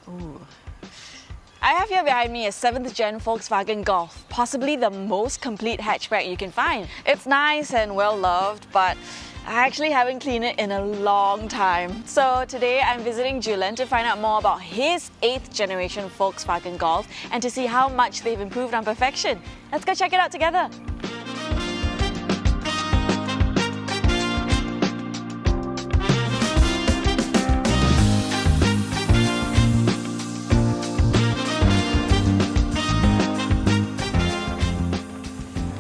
Ooh. I have here behind me a 7th gen Volkswagen Golf, possibly the most complete hatchback you can find. It's nice and well loved, but I actually haven't cleaned it in a long time. So today I'm visiting Ju-Len to find out more about his 8th generation Volkswagen Golf and to see how much they've improved on perfection. Let's go check it out together.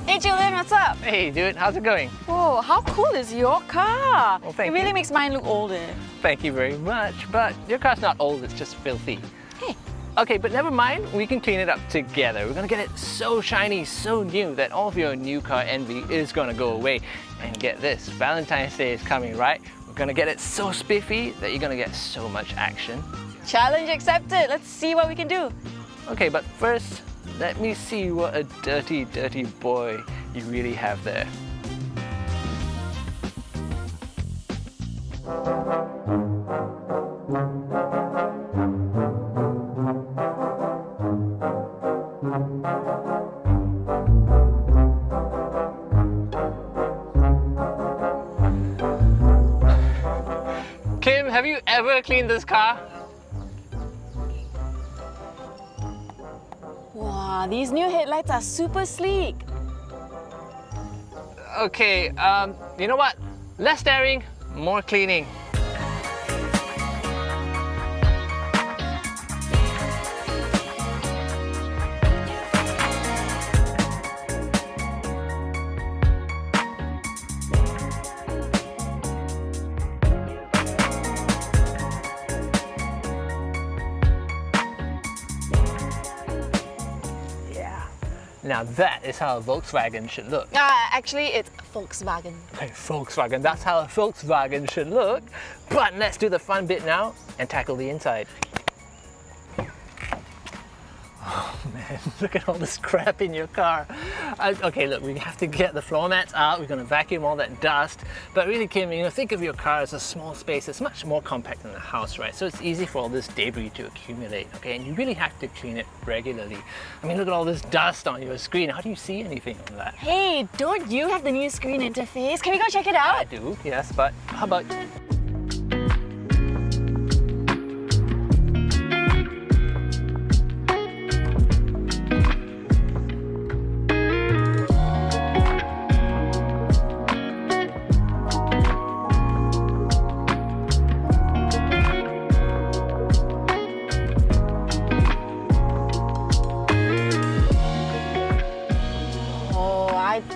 Hey Ju-Len, what's up? Hey dude, how's it going? Whoa, how cool is your car? Well, thank it really you. makes mine look older. Thank you very much, but your car's not old, it's just filthy. Hey. Okay, but never mind, we can clean it up together. We're gonna get it so shiny, so new that all of your new car envy is gonna go away. And get this, Valentine's Day is coming, right? We're gonna get it so spiffy that you're gonna get so much action. Challenge accepted. Let's see what we can do. Okay, but first, let me see what a dirty, dirty boy you really have there. Kim, have you ever cleaned this car? Wow, these new headlights are super sleek. Okay, you know what? Less staring, more cleaning. Now that is how a Volkswagen should look. Actually, it's Volkswagen. Okay, Volkswagen, that's how a Volkswagen should look. But let's do the fun bit now and tackle the inside. Oh man, look at all this crap in your car. Okay, look, we have to get the floor mats out. We're gonna vacuum all that dust. But really, Kim, think of your car as a small space. It's much more compact than a house, right? So it's easy for all this debris to accumulate, okay? And you really have to clean it regularly. I mean, look at all this dust on your screen. How do you see anything on that? Hey, don't you have the new screen interface? Can we go check it out? I do, yes, but how about...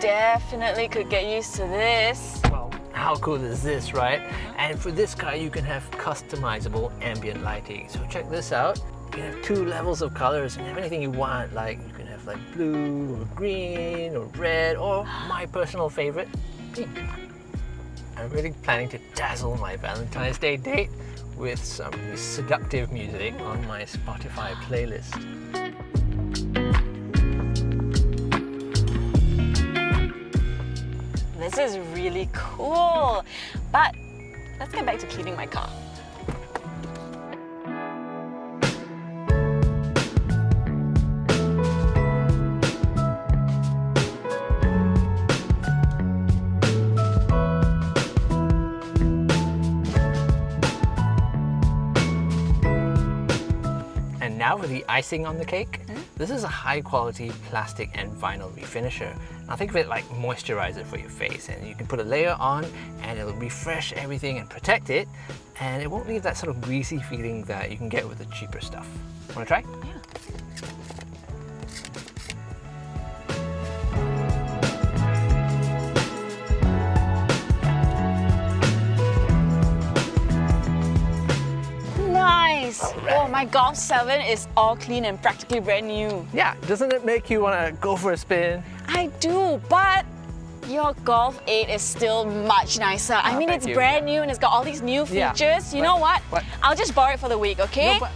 Definitely could get used to this. Well, how cool is this, right? And for this car, you can have customizable ambient lighting. So check this out. You can have 2 levels of colors and have anything you want. Like you can have like blue or green or red or my personal favorite, pink. I'm really planning to dazzle my Valentine's Day date with some seductive music on my Spotify playlist. This is really cool. But let's get back to cleaning my car. And now for the icing on the cake. This is a high quality plastic and vinyl refinisher. Now think of it like moisturizer for your face, and you can put a layer on and it'll refresh everything and protect it, and it won't leave that sort of greasy feeling that you can get with the cheaper stuff. Wanna try? Yeah. Nice! Oh, my Golf 7 is all clean and practically brand new. Yeah, doesn't it make you wanna go for a spin? I do, but your Golf 8 is still much nicer. I mean, thank it's you. brand new and it's got all these new Yeah, features. You but- know what? what? I'll just borrow it for the week, okay? No, but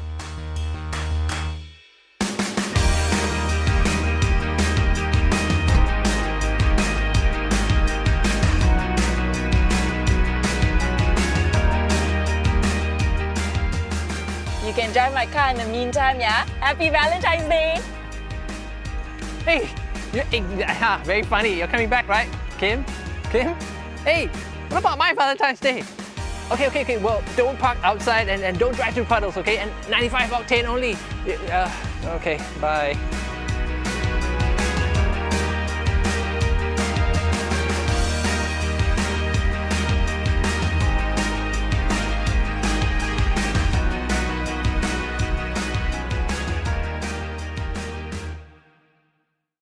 You can drive my car in the meantime, yeah? Happy Valentine's Day! Hey, very funny. You're coming back, right? Kim? Hey, what about my Valentine's Day? Okay, well, don't park outside and don't drive through puddles, okay? And 95 octane only. Okay, bye.